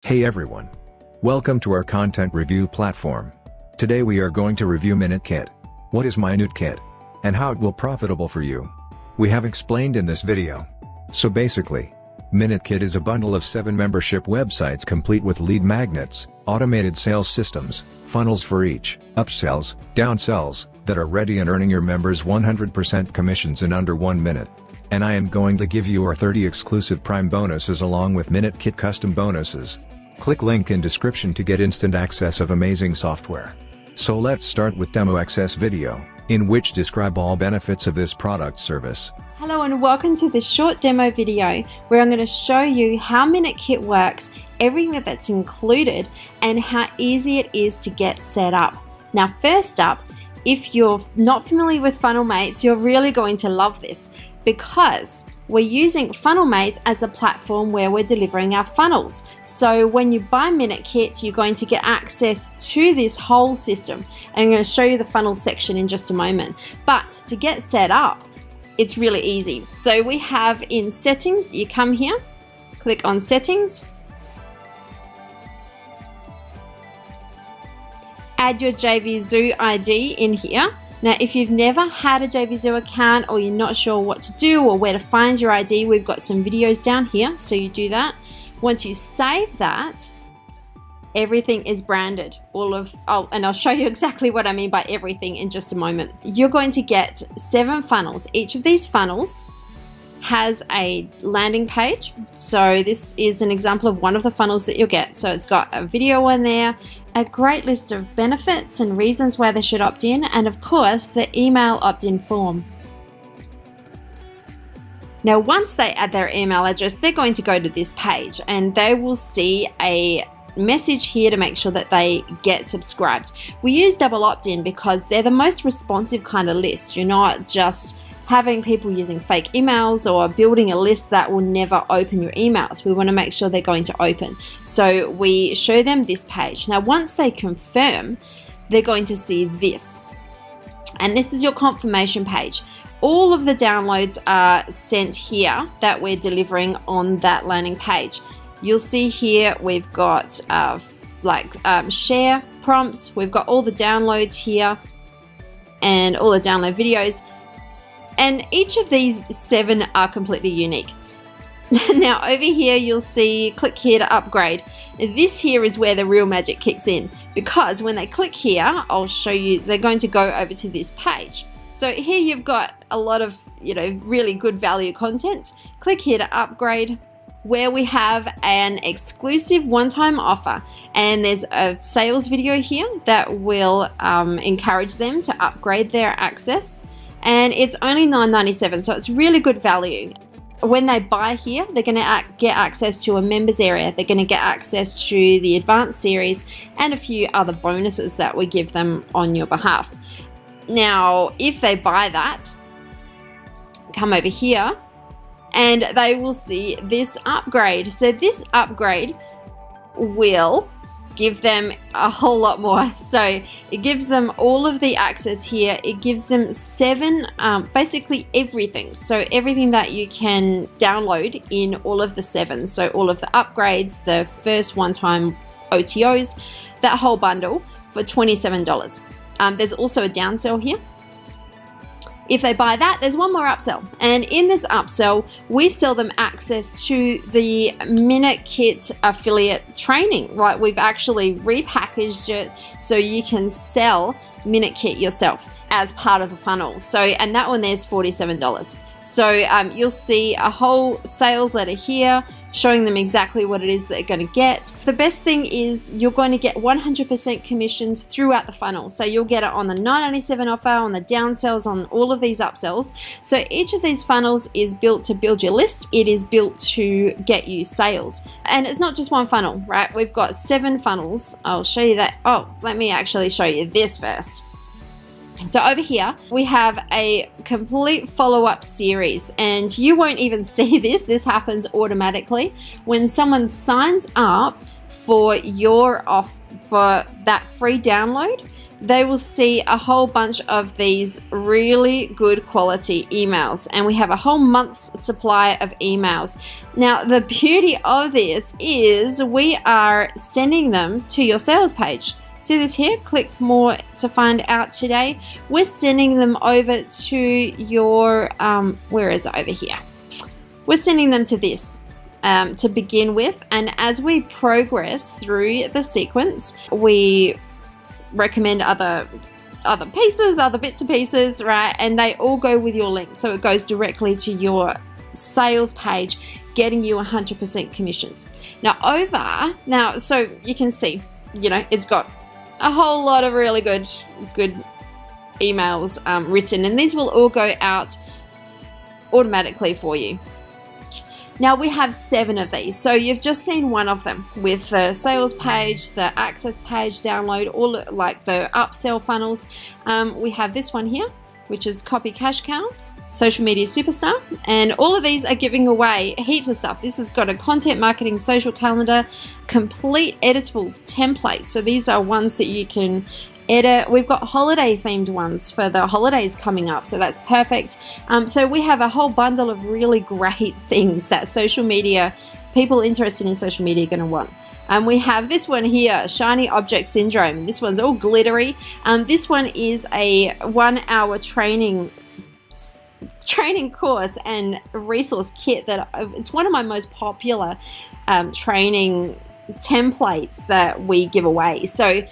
Hey everyone! Welcome to our content review platform. Today we are going to review minutekit. What is minutekit? And how it will profitable for you? We have explained in this video. So basically, minutekit is a bundle of 7 membership websites complete with lead magnets, automated sales systems, funnels for each, upsells, downsells, that are ready and earning your members 100% commissions in under 1 minute. And I am going to give you our 30 exclusive Prime bonuses along with minutekit custom bonuses. Click link in description to get instant access of amazing software. So let's start with demo access video, in which describe all benefits of this product service. Hello and welcome to this short demo video where I'm going to show you how minutekit works, everything that's included, and how easy it is to get set up. Now first up, if you're not familiar with FunnelMates, you're really going to love this because we're using FunnelMates as a platform where we're delivering our funnels. So when you buy minutekit, you're going to get access to this whole system. And I'm going to show you the funnel section in just a moment. But to get set up, it's really easy. So we have in settings, you come here, click on settings, add your JVZoo ID in here. Now, if you've never had a JVZoo account or you're not sure what to do or where to find your ID, we've got some videos down here, so you do that. Once you save that, everything is branded. And I'll show you exactly what I mean by everything in just a moment. You're going to get 7 funnels. Each of these funnels has a landing page. So this is an example of one of the funnels that you'll get. So it's got a video on there, a great list of benefits and reasons why they should opt in, and of course the email opt-in form. Now once they add their email address, they're going to go to this page and they will see a message here to make sure that they get subscribed. We use double opt-in because they're the most responsive kind of list. You're not just having people using fake emails or building a list that will never open your emails. We want to make sure they're going to open. So we show them this page. Now once they confirm, they're going to see this. And this is your confirmation page. All of the downloads are sent here that we're delivering on that landing page. You'll see here we've got share prompts. We've got all the downloads here and all the download videos. And each of these 7 are completely unique. Now over here you'll see click here to upgrade. This here is where the real magic kicks in, because when they click here, I'll show you, they're going to go over to this page. So here you've got a lot of really good value content. Click here to upgrade, where we have an exclusive one-time offer, and there's a sales video here that will encourage them to upgrade their access. And it's only $9.97, so it's really good value. When they buy here, they're going to get access to a members area. They're going to get access to the advanced series and a few other bonuses that we give them on your behalf. Now, if they buy that, come over here and they will see this upgrade. So this upgrade will give them a whole lot more. So it gives them all of the access here. It gives them 7, basically everything. So everything that you can download in all of the 7. So all of the upgrades, the first one-time OTOs, that whole bundle for $27. There's also a downsell here. If they buy that, there's one more upsell. And in this upsell, we sell them access to the minutekit affiliate training, right? We've actually repackaged it so you can sell minutekit yourself as part of the funnel. So, and that one there's $47. So you'll see a whole sales letter here showing them exactly what it is they're going to get. The best thing is you're going to get 100% commissions throughout the funnel. So you'll get it on the $9.97 offer, on the downsells, on all of these upsells. So each of these funnels is built to build your list. It is built to get you sales. And it's not just one funnel, right? We've got 7 funnels. I'll show you that. Oh, let me actually show you this first. So over here, we have a complete follow-up series, and you won't even see this. This happens automatically. When someone signs up for for that free download, they will see a whole bunch of these really good quality emails, and we have a whole month's supply of emails. Now, the beauty of this is we are sending them to your sales page. See this here? Click more to find out today. We're sending them over to your, where is it over here? We're sending them to this to begin with, and as we progress through the sequence, we recommend other pieces, other bits and pieces, right? And they all go with your link, so it goes directly to your sales page, getting you 100% commissions. Now, so you can see, you know, it's got a whole lot of really good emails written, and these will all go out automatically for you. Now we have 7 of these, so you've just seen one of them with the sales page, the access page, download, all like the upsell funnels. We have this one here, which is Copy Cash Cow, Social Media Superstar, and all of these are giving away heaps of stuff. This has got a content marketing social calendar, complete editable templates. So these are ones that you can edit. We've got holiday themed ones for the holidays coming up, so that's perfect. So we have a whole bundle of really great things that social media, people interested in social media, are going to want. We have this one here, Shiny Object Syndrome. This one's all glittery. This one is a 1-hour training course and resource kit that it's one of my most popular training templates that we give away. So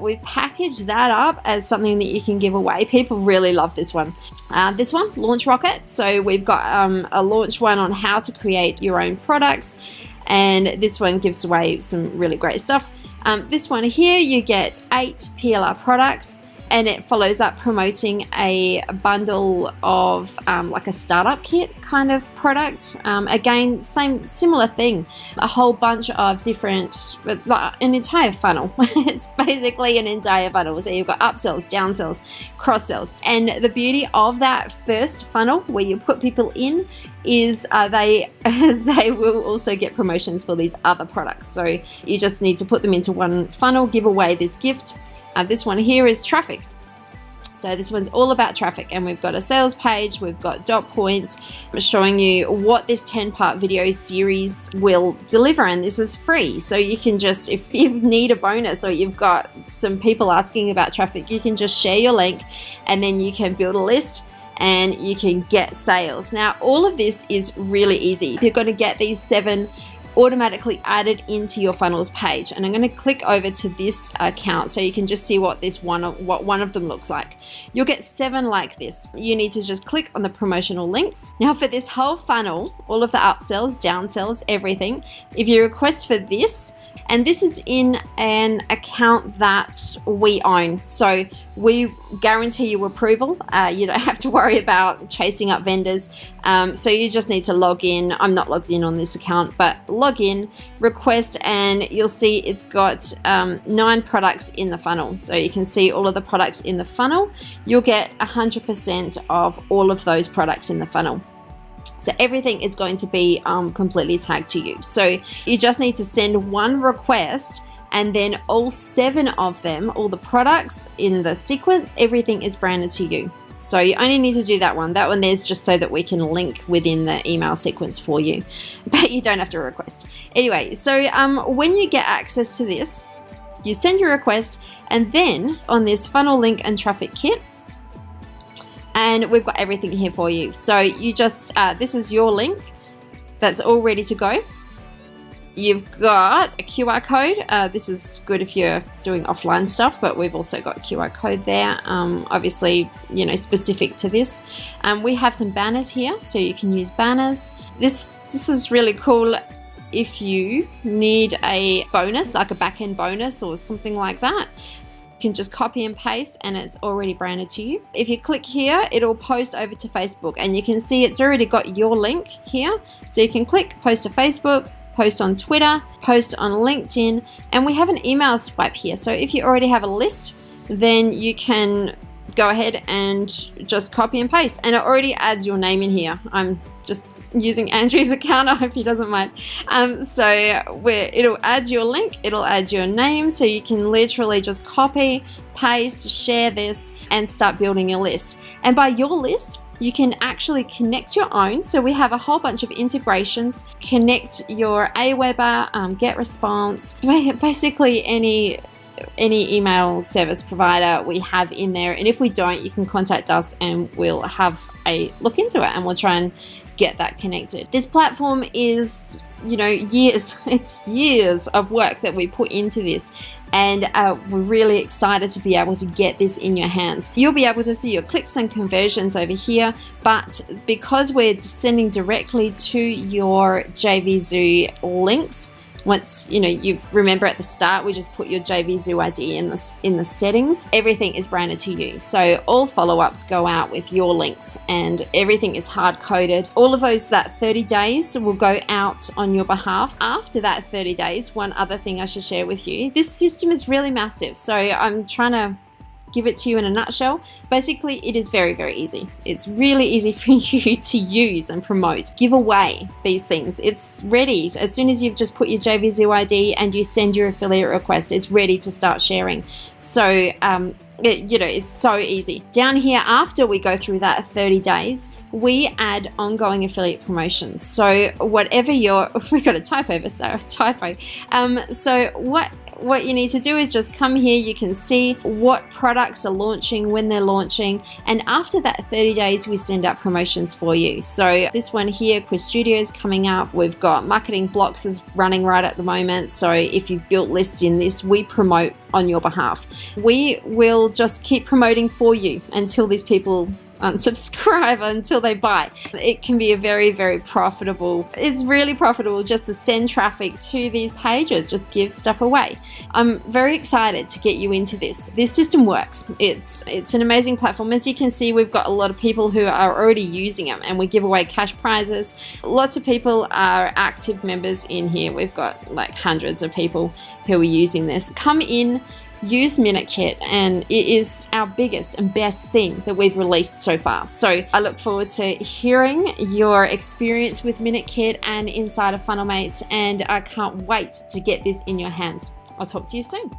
we've packaged that up as something that you can give away. People really love this one. This one, Launch Rocket. So we've got a launch one on how to create your own products, and this one gives away some really great stuff. This one here, you get 8 PLR products, and it follows up promoting a bundle of like a startup kit kind of product. Again, similar thing, a whole bunch of different, like an entire funnel. It's basically an entire funnel. So you've got upsells, downsells, cross sells, and the beauty of that first funnel where you put people in is they will also get promotions for these other products. So you just need to put them into one funnel, give away this gift. This one here is traffic. So this one's all about traffic, and we've got a sales page, we've got dot points showing you what this 10-part video series will deliver, and this is free. So you can just, if you need a bonus or you've got some people asking about traffic, you can just share your link and then you can build a list and you can get sales. Now, all of this is really easy. You're going to get these 7 automatically added into your funnels page, and I'm going to click over to this account so you can just see what one of them looks like. You'll get 7 like this. You need to just click on the promotional links. Now for this whole funnel, all of the upsells, downsells, everything, if you request for this, and this is in an account that we own, so we guarantee you approval. You don't have to worry about chasing up vendors. So you just need to log in. I'm not logged in on this account, but log in, request, and you'll see it's got 9 products in the funnel. So you can see all of the products in the funnel. You'll get 100% of all of those products in the funnel. So everything is going to be completely tagged to you. So you just need to send one request, and then all 7 of them, all the products in the sequence, everything is branded to you. So you only need to do that one. That one there's just so that we can link within the email sequence for you, but you don't have to request. Anyway, so when you get access to this, you send your request, and then on this funnel link and traffic kit, and we've got everything here for you. So you just, this is your link that's all ready to go. You've got a QR code. This is good if you're doing offline stuff, but we've also got a QR code there, obviously, you know, specific to this. We have some banners here, so you can use banners. This is really cool if you need a bonus, like a back-end bonus or something like that. You can just copy and paste, and it's already branded to you. If you click here, it'll post over to Facebook, and you can see it's already got your link here. So you can click post to Facebook, post on Twitter, post on LinkedIn, and we have an email swipe here. So if you already have a list, then you can go ahead and just copy and paste, and it already adds your name in here. I'm just using Andrew's account. I hope he doesn't mind. It'll add your link, it'll add your name, so you can literally just copy, paste, share this, and start building your list. And by your list, you can actually connect your own. So we have a whole bunch of integrations. Connect your Aweber, GetResponse, basically any email service provider we have in there. And if we don't, you can contact us and we'll have a look into it and we'll try and get that connected. This platform is, it's years of work that we put into this, and we're really excited to be able to get this in your hands. You'll be able to see your clicks and conversions over here, but because we're sending directly to your JVZoo links, once you remember at the start, we just put your JVZoo ID in the settings. Everything is branded to you, so all follow-ups go out with your links, and everything is hard-coded. All of that 30 days will go out on your behalf. After that 30 days, one other thing I should share with you: this system is really massive, so I'm trying to give it to you in a nutshell. Basically, it is very, very easy. It's really easy for you to use and promote. Give away these things. It's ready. As soon as you've just put your JVZoo ID and you send your affiliate request, it's ready to start sharing. So, it's so easy. Down here, after we go through that 30 days, we add ongoing affiliate promotions. So whatever we got a typo, Sarah, typo. So what you need to do is just come here. You can see what products are launching, when they're launching, and after that 30 days, we send out promotions for you. So this one here, Quiz Studios, coming up. We've got Marketing Blocks is running right at the moment. So if you've built lists in this, we promote on your behalf. We will just keep promoting for you until these people unsubscribe, until they buy. It can be a very, very profitable, it's really profitable just to send traffic to these pages, just give stuff away. I'm very excited to get you into this. This system works. It's an amazing platform. As you can see, we've got a lot of people who are already using it, and we give away cash prizes. Lots of people are active members in here. We've got like hundreds of people who are using this. Come in, use minutekit, and it is our biggest and best thing that we've released so far. So I look forward to hearing your experience with minutekit and inside of Funnelmates, and I can't wait to get this in your hands. I'll talk to you soon.